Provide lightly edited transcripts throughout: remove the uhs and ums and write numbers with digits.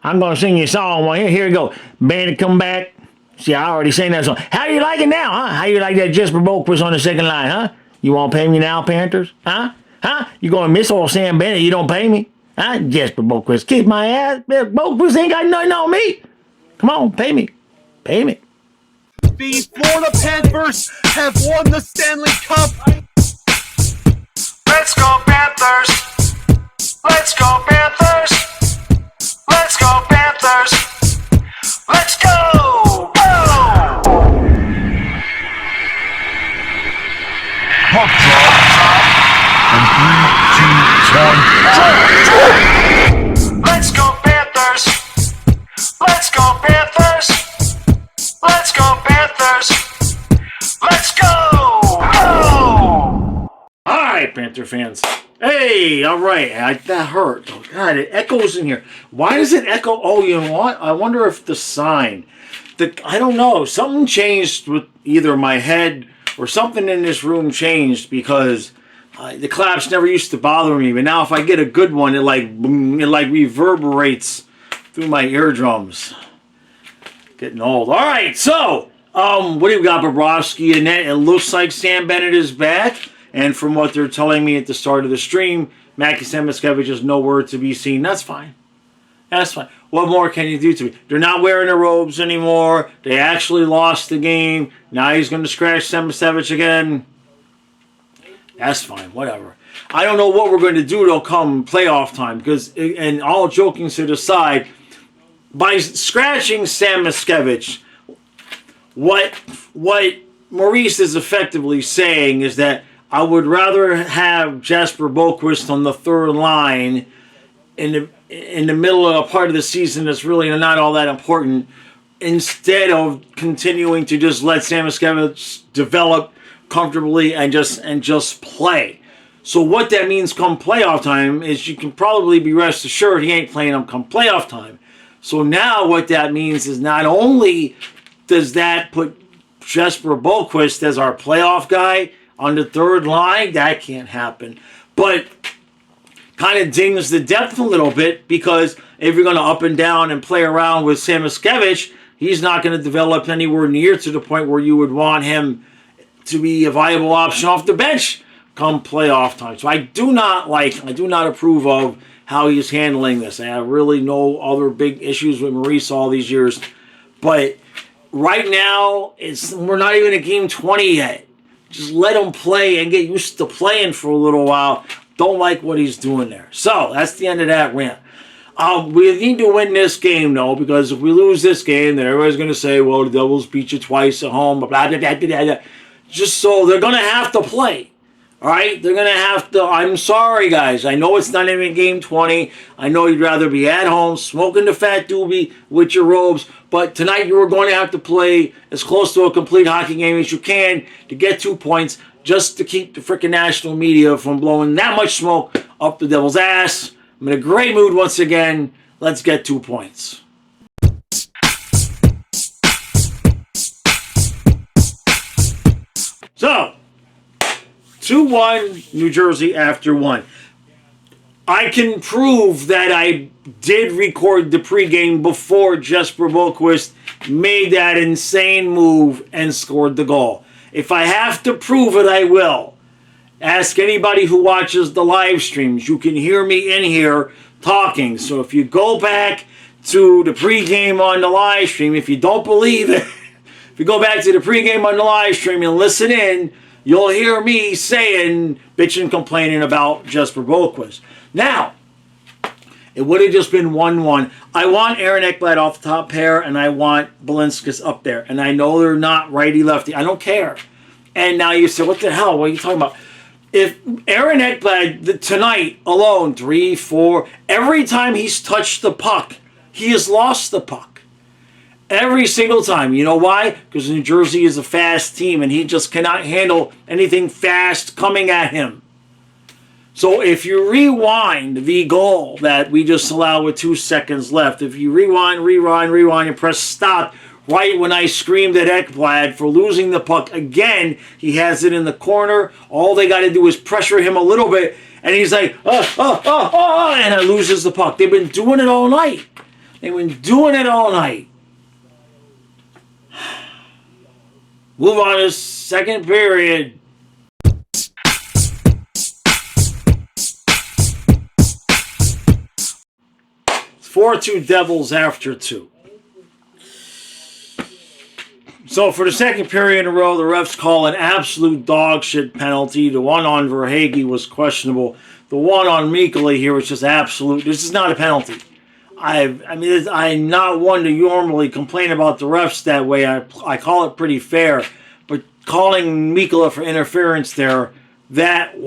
I'm going to sing you a song. Well, here we go. Bandit, come back. See, I already sang that song. How do you like it now, huh? How you like that Jesper Boquist on the second line, huh? You won't pay me now, Panthers? Huh? Huh? You going to miss old Sam Bennett? You don't pay me? Huh? Jesper Boquist, kiss my ass. Boquist ain't got nothing on me. Come on, pay me. Pay me. The Florida Panthers have won the Stanley Cup. Let's go Panthers! Let's go Panthers! Let's go Panthers! Let's go! Go! Puck drop. And 3, 2, 1, drop! Let's go Panthers! Let's go Panthers! Let's go Panthers! Let's go! Go! All right, Panther fans. Hey, all right. That hurt. Oh, God, it echoes in here. Why does it echo? Oh, you know what? I wonder if the sign. I don't know. Something changed with either my head or something in this room changed because the claps never used to bother me. But now if I get a good one, it like boom, it like reverberates through my eardrums. Getting old. All right, so what do you got, Bobrovsky and net? It looks like Sam Bennett is back. And from what they're telling me at the start of the stream, Mackie Samoskevich is nowhere to be seen. That's fine. That's fine. What more can you do to me? They're not wearing their robes anymore. They actually lost the game. Now he's going to scratch Samoskevich again. That's fine. Whatever. I don't know what we're going to do till come playoff time. Because, and all joking to the side, by scratching Samoskevich, what Maurice is effectively saying is that I would rather have Jesper Boquist on the third line in the middle of a part of the season that's really not all that important, instead of continuing to just let Samoskevich develop comfortably and just play. So what that means come playoff time is you can probably be rest assured he ain't playing them come playoff time. So now what that means is not only does that put Jesper Boquist as our playoff guy on the third line, that can't happen. But kind of dings the depth a little bit, because if you're going to up and down and play around with Samoskevich, he's not going to develop anywhere near to the point where you would want him to be a viable option off the bench come playoff time. So I do not approve of how he's handling this. I have really no other big issues with Maurice all these years. But right now, we're not even at game 20 yet. Just let him play and get used to playing for a little while. Don't like what he's doing there. So, that's the end of that rant. We need to win this game, though, because if we lose this game, then everybody's going to say, well, the Devils beat you twice at home, blah, blah, blah, blah, blah, blah. Just so they're going to have to play. All right? They're going to have to. I'm sorry, guys. I know it's not even game 20. I know you'd rather be at home smoking the fat doobie with your robes. But tonight you are going to have to play as close to a complete hockey game as you can to get 2 points, just to keep the freaking national media from blowing that much smoke up the Devil's ass. I'm in a great mood once again. Let's get 2 points. So, 2-1 New Jersey after 1. I can prove that I did record the pregame before Jesper Boquist made that insane move and scored the goal. If I have to prove it, I will. Ask anybody who watches the live streams. You can hear me in here talking. So if you go back to the pregame on the live stream, if you don't believe it, if you go back to the pregame on the live stream and listen in, you'll hear me saying, bitching, complaining about Jesper Boquist. Now, it would have just been 1-1. I want Aaron Ekblad off the top pair, and I want Balinskis up there. And I know they're not righty-lefty. I don't care. And now you say, what the hell? What are you talking about? If Aaron Ekblad, tonight alone, 3, 4, every time he's touched the puck, he has lost the puck. Every single time. You know why? Because New Jersey is a fast team, and he just cannot handle anything fast coming at him. So if you rewind the goal that we just allowed with 2 seconds left, if you rewind, and press stop right when I screamed at Ekblad for losing the puck again, he has it in the corner. All they got to do is pressure him a little bit, and he's like, and it loses the puck. They've been doing it all night. They've been doing it all night. Move on to second period. 4-2 Devils after 2. So for the second period in a row, the refs call an absolute dog shit penalty. The one on Verhaeghe was questionable. The one on Mikkola here was just absolute. This is not a penalty. I'm not one to normally complain about the refs that way. I call it pretty fair. But calling Mikkola for interference there, that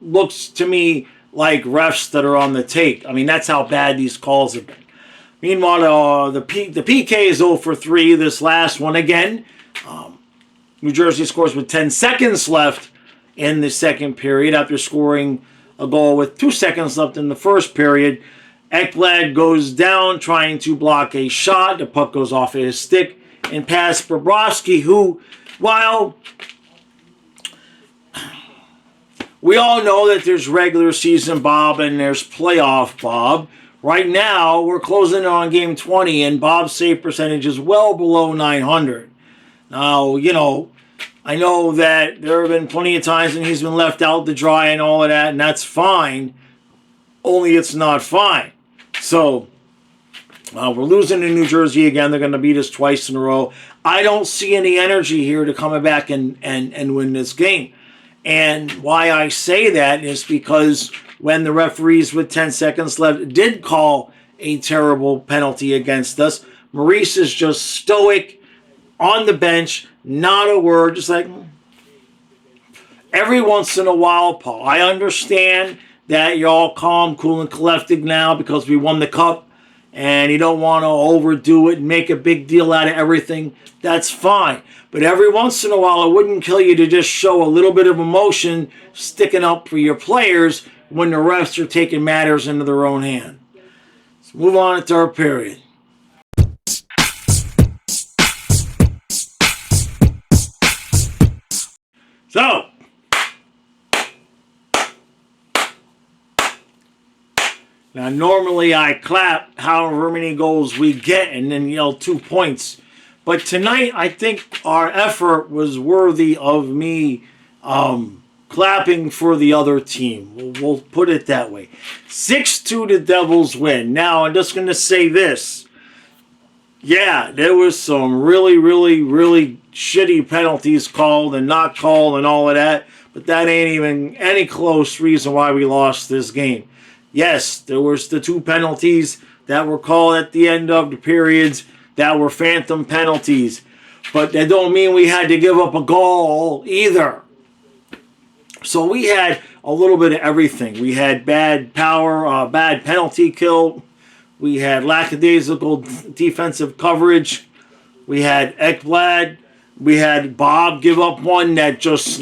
looks to me like refs that are on the take. I mean, that's how bad these calls have been. Meanwhile, the PK is 0 for 3. This last one again. New Jersey scores with 10 seconds left in the second period after scoring a goal with 2 seconds left in the first period. Ekblad goes down trying to block a shot. The puck goes off of his stick and past Bobrovsky, who, while we all know that there's regular season Bob and there's playoff Bob, right now we're closing in on game 20 and Bob's save percentage is well below 900. Now, I know that there have been plenty of times when he's been left out to dry and all of that, and that's fine. Only it's not fine. So, we're losing to New Jersey again. They're going to beat us twice in a row. I don't see any energy here to come back and win this game. And why I say that is because when the referees with 10 seconds left did call a terrible penalty against us, Maurice is just stoic on the bench, not a word, just like every once in a while, Paul. I understand that you're all calm, cool, and collected now because we won the cup and you don't want to overdo it and make a big deal out of everything. That's fine. But every once in a while, it wouldn't kill you to just show a little bit of emotion sticking up for your players when the refs are taking matters into their own hand. Let's move on to third period. So, now normally I clap however many goals we get and then yell 2 points. But tonight I think our effort was worthy of me clapping for the other team. We'll put it that way. 6-2 the Devils win. Now I'm just going to say this. Yeah, there was some really, really, really shitty penalties called and not called and all of that. But that ain't even any close reason why we lost this game. Yes, there was the 2 penalties that were called at the end of the periods that were phantom penalties. But that don't mean we had to give up a goal either. So we had a little bit of everything. We had bad power, bad penalty kill. We had lackadaisical defensive coverage. We had Ekblad. We had Bob give up one that just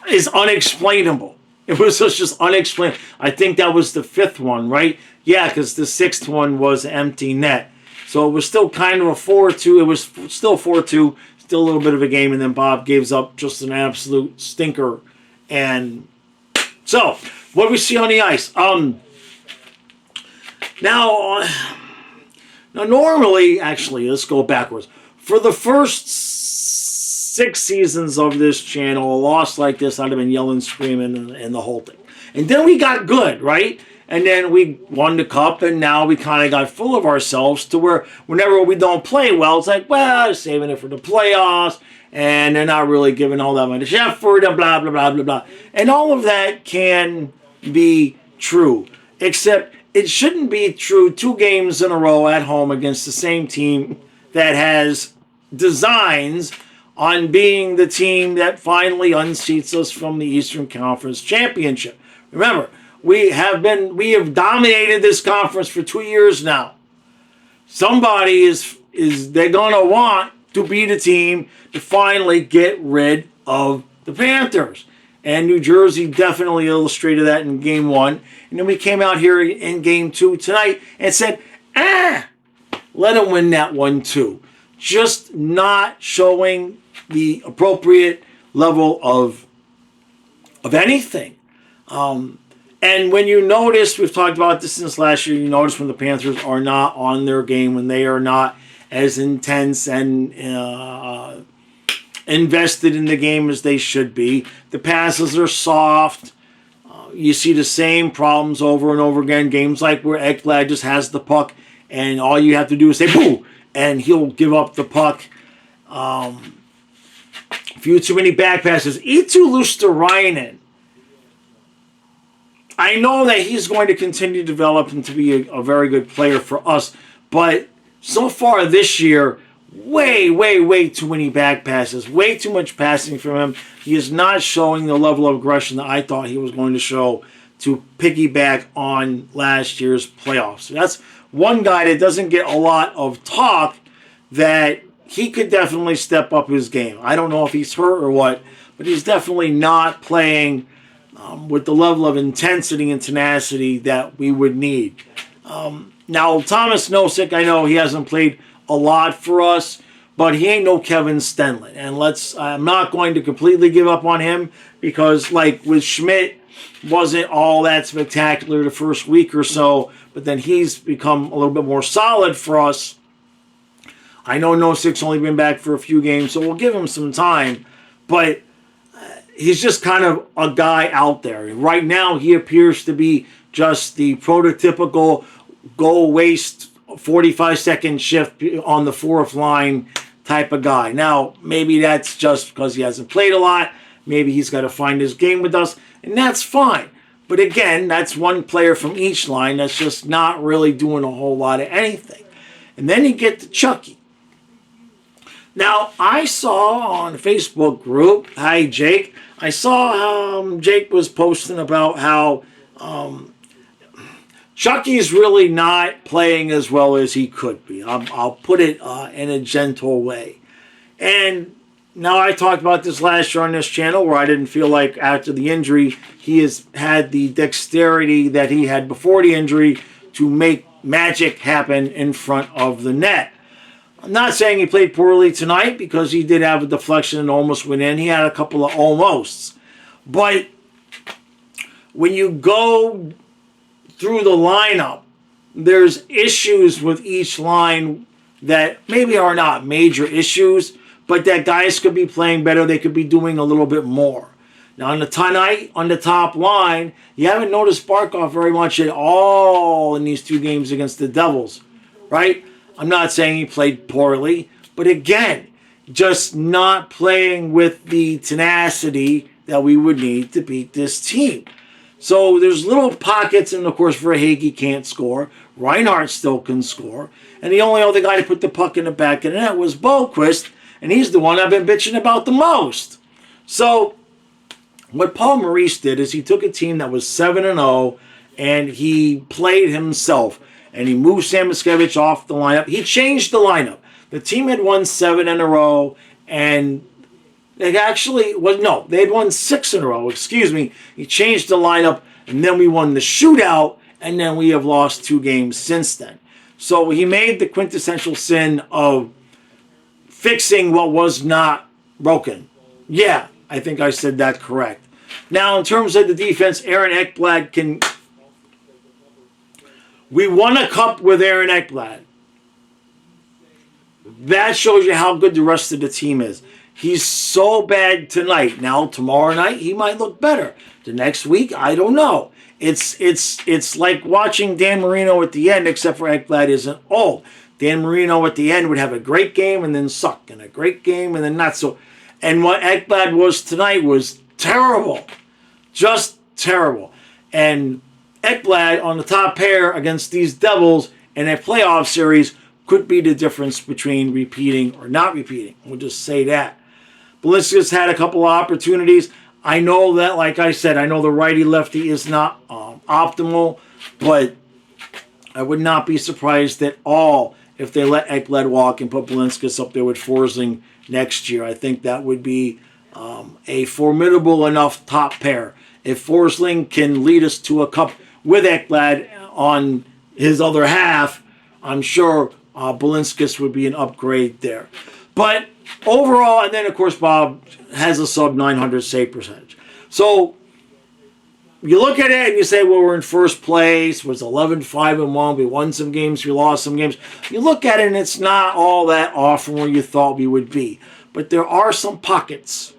is unexplainable. It was just unexplainable. I think that was the 5th one, right? Yeah, because the 6th one was empty net. So it was still kind of a 4-2. It was still 4-2. Still a little bit of a game. And then Bob gives up just an absolute stinker. And so, what do we see on the ice? Now, normally, actually, let's go backwards. For the first 6 seasons of this channel, a loss like this, I'd have been yelling, screaming, and the whole thing. And then we got good, right? And then we won the cup, and now we kind of got full of ourselves to where whenever we don't play well, it's like, well, they're saving it for the playoffs, and they're not really giving all that much effort, and blah, blah, blah, blah, blah. And all of that can be true, except it shouldn't be true 2 games in a row at home against the same team that has designs on being the team that finally unseats us from the Eastern Conference Championship. Remember, we have dominated this conference for 2 years now. Somebody they're gonna want to be the team to finally get rid of the Panthers. And New Jersey definitely illustrated that in game 1. And then we came out here in game 2 tonight and said, let them win that one too. Just not showing the appropriate level of anything. And when you notice, we've talked about this since last year, you notice when the Panthers are not on their game, when they are not as intense and invested in the game as they should be. The passes are soft. You see the same problems over and over again. Games like where Ekblad just has the puck, and all you have to do is say, boo, and he'll give up the puck. Few too many back passes. Eetu Luostarinen. I know that he's going to continue to develop and to be a very good player for us, but so far this year, way too many back passes. Way too much passing from him. He is not showing the level of aggression that I thought he was going to show to piggyback on last year's playoffs. So that's one guy that doesn't get a lot of talk, that he could definitely step up his game. I don't know if he's hurt or what, but he's definitely not playing with the level of intensity and tenacity that we would need. Now, Thomas Nosek, I know he hasn't played a lot for us, but he ain't no Kevin Stenlund. And I'm not going to completely give up on him, because like with Schmidt, wasn't all that spectacular the first week or so, but then he's become a little bit more solid for us. I know Nosek's only been back for a few games, so we'll give him some time, but he's just kind of a guy out there. Right now, he appears to be just the prototypical go waste 45-second shift on the fourth line type of guy. Now, maybe that's just because he hasn't played a lot. Maybe he's got to find his game with us, and that's fine. But again, that's one player from each line that's just not really doing a whole lot of anything. And then you get to Chucky. Now, I saw on the Facebook group, hi Jake, I saw Jake was posting about how Chucky's really not playing as well as he could be. I'll put it in a gentle way. And now, I talked about this last year on this channel, where I didn't feel like after the injury he has had the dexterity that he had before the injury to make magic happen in front of the net. I'm not saying he played poorly tonight, because he did have a deflection and almost went in. He had a couple of almosts. But when you go through the lineup, there's issues with each line that maybe are not major issues, but that guys could be playing better. They could be doing a little bit more. Now, tonight, on the top line, you haven't noticed Barkov very much at all in these two games against the Devils, right? I'm not saying he played poorly, but again, just not playing with the tenacity that we would need to beat this team. So there's little pockets, and of course, Verhaeghe can't score. Reinhardt still can score. And the only other guy to put the puck in the back of the net was Boquist, and he's the one I've been bitching about the most. So what Paul Maurice did is he took a team that was 7-0, and he played himself. And he moved Sam Miskevich off the lineup. He changed the lineup. The team had won 7 in a row, and they actually they had won 6 in a row. Excuse me. He changed the lineup, and then we won the shootout, and then we have lost 2 games since then. So he made the quintessential sin of fixing what was not broken. Yeah, I think I said that correct. Now, in terms of the defense, Aaron Ekblad can. We won a cup with Aaron Ekblad. That shows you how good the rest of the team is. He's so bad tonight. Now, tomorrow night, he might look better. The next week, I don't know. It's like watching Dan Marino at the end, except for Ekblad isn't old. Dan Marino at the end would have a great game and then suck, and a great game and then not so. And what Ekblad was tonight was terrible. Just terrible. And Ekblad on the top pair against these Devils in a playoff series could be the difference between repeating or not repeating. We'll just say that. Balinska's had a couple of opportunities. I know that, like I said, I know the righty-lefty is not optimal, but I would not be surprised at all if they let Ekblad walk and put Balinskis up there with Forsling next year. I think that would be a formidable enough top pair. If Forsling can lead us to a cup with Ekblad on his other half, I'm sure Balinskis would be an upgrade there. But overall, and then of course Bob has a sub-900 save percentage. So you look at it and you say, well, we're in first place. It was 11-5-1. We won some games. We lost some games. You look at it and it's not all that off from where you thought we would be. But there are some pockets.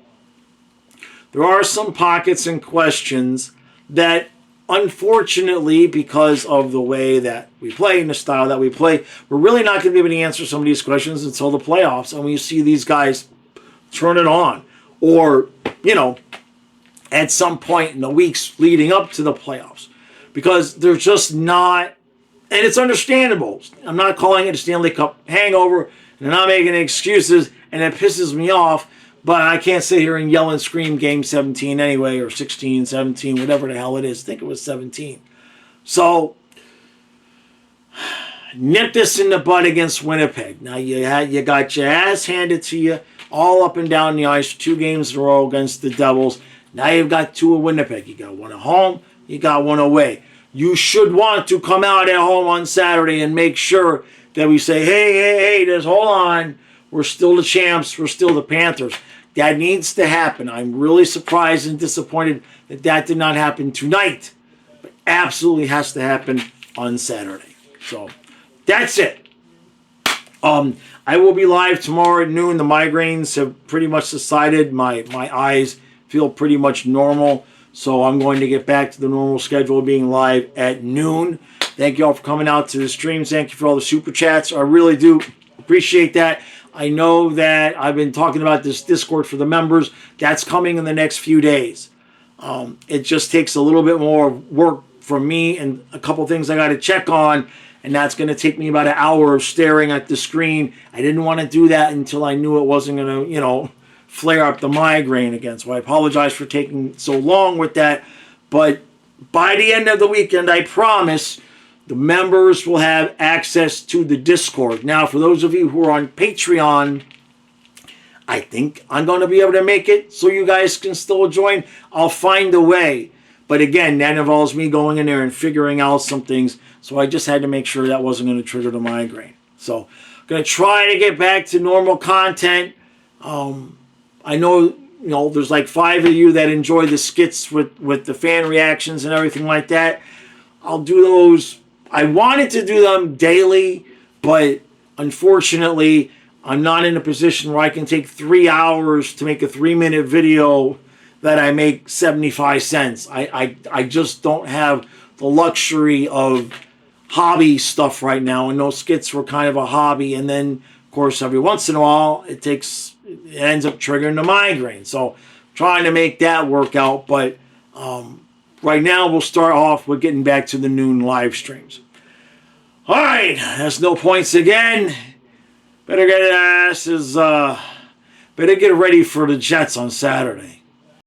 There are some pockets and questions that, unfortunately, because of the way that we play and the style that we play, we're really not going to be able to answer some of these questions until the playoffs. And when you see these guys turn it on, or, at some point in the weeks leading up to the playoffs, because they're just not, and it's understandable. I'm not calling it a Stanley Cup hangover, and I'm not making excuses, and it pisses me off, but I can't sit here and yell and scream game 17 anyway, or 16, 17, whatever the hell it is. I think it was 17. So, nip this in the bud against Winnipeg. Now, you got your ass handed to you all up and down the ice, 2 games in a row against the Devils. Now you've got 2 at Winnipeg. You got 1 at home. You got 1 away. You should want to come out at home on Saturday and make sure that we say, hey, just hold on. We're still the champs. We're still the Panthers. That needs to happen. I'm really surprised and disappointed that did not happen tonight. But absolutely has to happen on Saturday. So that's it. I will be live tomorrow at noon. The migraines have pretty much subsided. My eyes feel pretty much normal. So I'm going to get back to the normal schedule of being live at noon. Thank you all for coming out to the streams. Thank you for all the super chats. I really do appreciate that. I know that I've been talking about this Discord for the members. That's coming in the next few days. It just takes a little bit more work from me and a couple things I got to check on. And that's going to take me about an hour of staring at the screen. I didn't want to do that until I knew it wasn't going to, flare up the migraine again. So I apologize for taking so long with that. But by the end of the weekend, I promise, the members will have access to the Discord. Now, for those of you who are on Patreon, I think I'm going to be able to make it so you guys can still join. I'll find a way. But again, that involves me going in there and figuring out some things. So I just had to make sure that wasn't going to trigger the migraine. So I'm going to try to get back to normal content. I know, there's like 5 of you that enjoy the skits with the fan reactions and everything like that. I'll do those. I wanted to do them daily, but unfortunately, I'm not in a position where I can take 3 hours to make a 3-minute video that I make 75 cents. I just don't have the luxury of hobby stuff right now, and those skits were kind of a hobby. And then, of course, every once in a while, it ends up triggering the migraine. So trying to make that work out. But right now, we'll start off with getting back to the noon live streams. All right, that's no points again. Better get ready for the Jets on Saturday.